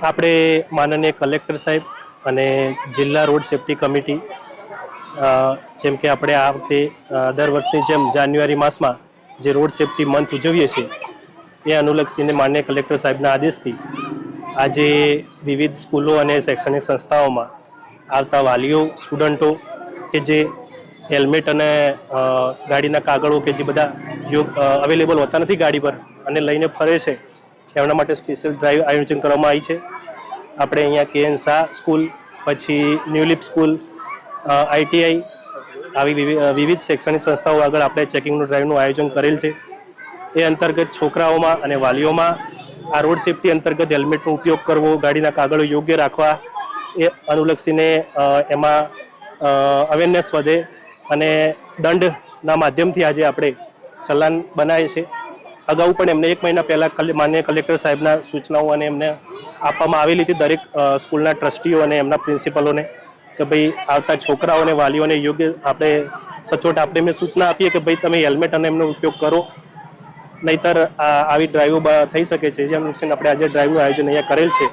આપણે માનનીય કલેક્ટર સાહેબ અને જિલ્લા રોડ સેફ્ટી કમિટી જેમ કે આપણે આ વખતે દર વર્ષની જેમ જાન્યુઆરી માસમાં જે રોડ સેફ્ટી મંથ ઉજવીએ છીએ એ અનુલક્ષીને માનનીય કલેક્ટર સાહેબના આદેશથી આજે વિવિધ સ્કૂલો અને શૈક્ષણિક સંસ્થાઓમાં આવતા વાલીઓ સ્ટુડન્ટો કે જે હેલ્મેટ અને ગાડીના કાગળો કે જે બધા અવેલેબલ હોતા નથી ગાડી પર અને લઈને ફરે છે એમના માટે સ્પેશિયલ ડ્રાઈવ આયોજન કરવામાં આવી છે। આપણે અહીંયા કેએન શાહ સ્કૂલ, પછી ન્યુલિપ સ્કૂલ, આઈટીઆઈ આવી વિવિધ શૈક્ષણિક સંસ્થાઓ આગળ આપણે ચેકિંગનું ડ્રાઈવનું આયોજન કરેલ છે। એ અંતર્ગત છોકરાઓમાં અને વાલીઓમાં આ રોડ સેફ્ટી અંતર્ગત હેલ્મેટનો ઉપયોગ કરવો, ગાડીના કાગળો યોગ્ય રાખવા એ અનુલક્ષીને એમાં અવેરનેસ વધે અને દંડના માધ્યમથી આજે આપણે ચલાન બનાવીએ છીએ। અગાઉ પણ એમને 1 મહિના પહેલાં માનનીય કલેક્ટર સાહેબના સૂચનાઓ અને એમને આપવામાં આવેલી હતી દરેક સ્કૂલના ટ્રસ્ટીઓ અને એમના પ્રિન્સિપલોને કે ભાઈ આવતા છોકરાઓને વાલીઓને યોગ્ય આપણે સચોટ આપણે મેં સૂચના આપીએ કે ભાઈ તમે હેલ્મેટ અને એમનો ઉપયોગ કરો, નહીતર આવી ડ્રાઈવો થઈ શકે છે। જેમ આપણે આજે ડ્રાઈવનું આયોજન અહીંયા કરેલ છે।